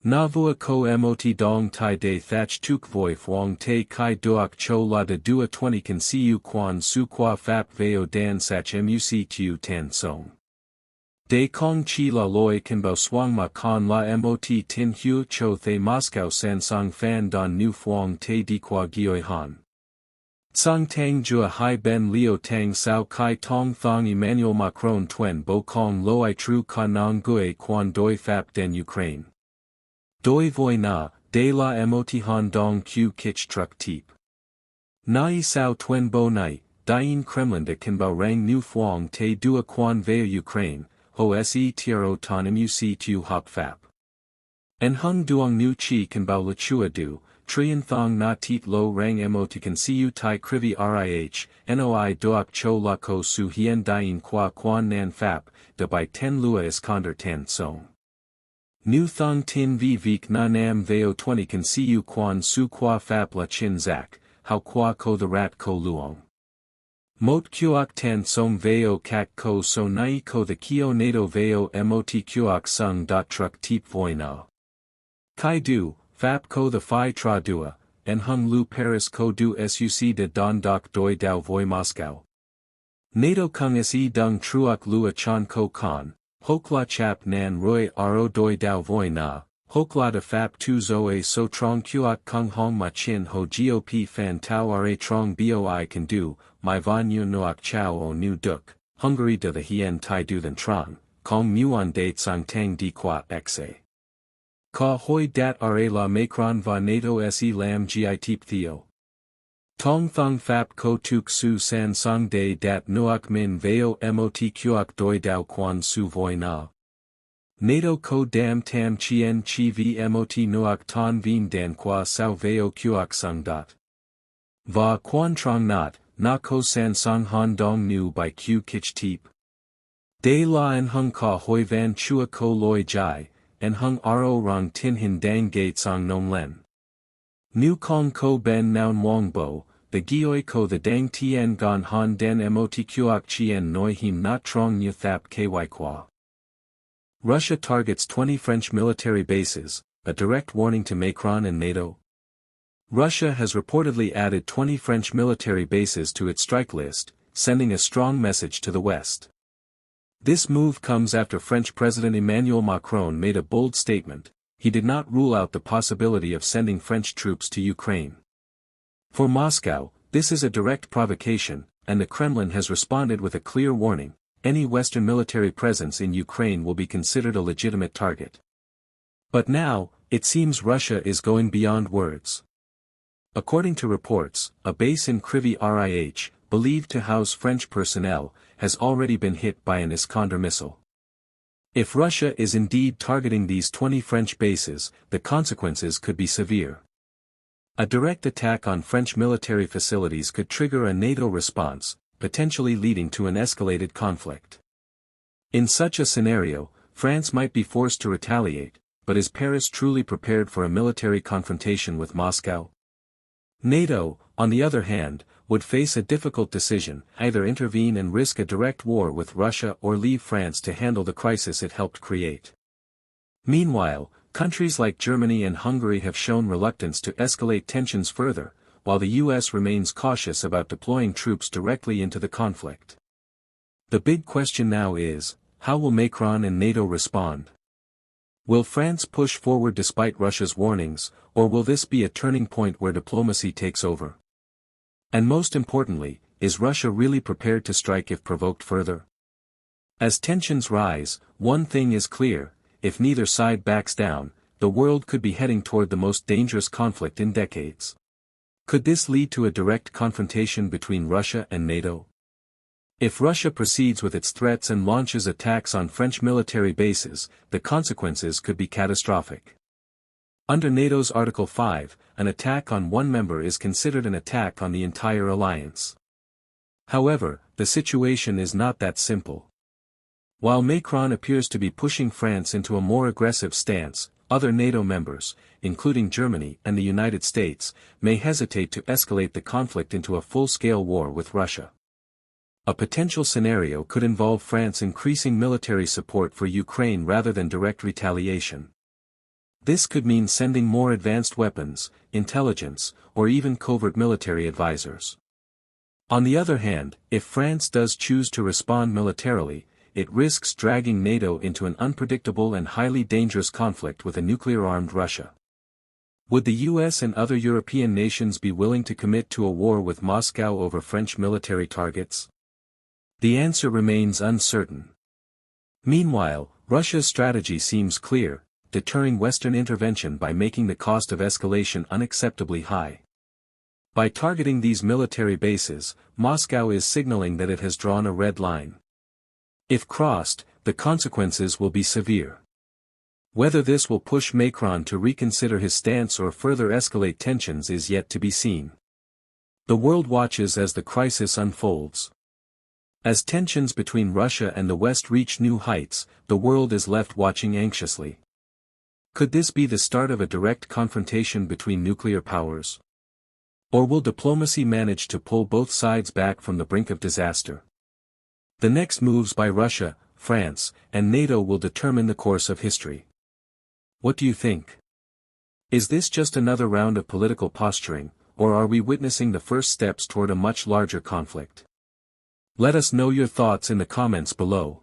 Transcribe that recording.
Na vua ko mot dong tai de thach tuk voi phuong te kai duok cho la de dua 20 can siu quan su qua fap veo dan sach muc tu tan song. De kong chi la loi kan bao swang ma con la mot tin hu cho the Moscow san song fan don nu phuong te di qua gioi han. Tsang tang jua hai ben leo tang sao kai tong thong Emmanuel Macron tuen bo kong lo I tru ka nong gui quan doi fap den Ukraine. Doi voi na, de la mot han dong q kich truck teep. Nai sao tuen bo nai, dien Kremlin de kan bao rang nu phuong te dua quan veo Ukraine, ho se tiro ton muc tu hop fap. En hung duong nu chi kan bao la chua du, trian thong na teep lo rang mot kan siu tai Kryvyi Rih, noi doak cho la ko su hien dien qua quan nan fap, de by 10 lua Iskander tan song. Nu thong tin vi vik na nam veo 20 can siu quan su qua fap la chin zak, how qua ko the rat ko luong. Mot kuok tan song veo kak ko so nai ko the kio NATO veo mot kuok sung dot truck teep voi na. Kai du, fap ko the phi tra dua, en hung lu Paris ko du suc de don doc doi dao voi Moscow. NATO kung se dung truok lua chan ko kan. Hokla chap nan roi ro doi dao voi na, hokla de fap tu zoe so trong kuok kung hong ma chin ho gop fan tau ra trong boi can do, my van yu noak chow o nu duk, Hungary de the hien tai du than trong, kong muon de tsang tang di qua xa. Ka hoi dat ra la Macron va NATO se lam gi tip theo. Tong thong fap ko tuk su san song de dat nuok min veo mot kuok doi dao quan su voi na. NATO ko dam tam chien chi v mot nuok ton vien dan qua sao veo kuok sung dot. Va quan trong not, na ko san song han dong nu by q kich teep. De la en hung ka hoi van chua ko loi jai, en hung ro rong tin hin dang gate song nom len. Nu kong ko ben naun wong bo, the gioi ko the dang tien gon han den mot kuok chien noi him not trong nu thap ky qua. Russia targets 20 French military bases, a direct warning to Macron and NATO. Russia has reportedly added 20 French military bases to its strike list, sending a strong message to the West. This move comes after French President Emmanuel Macron made a bold statement. He did not rule out the possibility of sending French troops to Ukraine. For Moscow, this is a direct provocation, and the Kremlin has responded with a clear warning: any Western military presence in Ukraine will be considered a legitimate target. But now, it seems Russia is going beyond words. According to reports, a base in Kryvyi Rih, believed to house French personnel, has already been hit by an Iskander missile. If Russia is indeed targeting these 20 French bases, the consequences could be severe. A direct attack on French military facilities could trigger a NATO response, potentially leading to an escalated conflict. In such a scenario, France might be forced to retaliate, but is Paris truly prepared for a military confrontation with Moscow? NATO, on the other hand, would face a difficult decision: either intervene and risk a direct war with Russia or leave France to handle the crisis it helped create. Meanwhile, countries like Germany and Hungary have shown reluctance to escalate tensions further, while the US remains cautious about deploying troops directly into the conflict. The big question now is, how will Macron and NATO respond? Will France push forward despite Russia's warnings, or will this be a turning point where diplomacy takes over? And most importantly, is Russia really prepared to strike if provoked further? As tensions rise, one thing is clear: if neither side backs down, the world could be heading toward the most dangerous conflict in decades. Could this lead to a direct confrontation between Russia and NATO? If Russia proceeds with its threats and launches attacks on French military bases, the consequences could be catastrophic. Under NATO's Article 5, an attack on one member is considered an attack on the entire alliance. However, the situation is not that simple. While Macron appears to be pushing France into a more aggressive stance, other NATO members, including Germany and the United States, may hesitate to escalate the conflict into a full-scale war with Russia. A potential scenario could involve France increasing military support for Ukraine rather than direct retaliation. This could mean sending more advanced weapons, intelligence, or even covert military advisors. On the other hand, if France does choose to respond militarily, it risks dragging NATO into an unpredictable and highly dangerous conflict with a nuclear-armed Russia. Would the US and other European nations be willing to commit to a war with Moscow over French military targets? The answer remains uncertain. Meanwhile, Russia's strategy seems clear, deterring Western intervention by making the cost of escalation unacceptably high. By targeting these military bases, Moscow is signaling that it has drawn a red line. If crossed, the consequences will be severe. Whether this will push Macron to reconsider his stance or further escalate tensions is yet to be seen. The world watches as the crisis unfolds. As tensions between Russia and the West reach new heights, the world is left watching anxiously. Could this be the start of a direct confrontation between nuclear powers? Or will diplomacy manage to pull both sides back from the brink of disaster? The next moves by Russia, France, and NATO will determine the course of history. What do you think? Is this just another round of political posturing, or are we witnessing the first steps toward a much larger conflict? Let us know your thoughts in the comments below.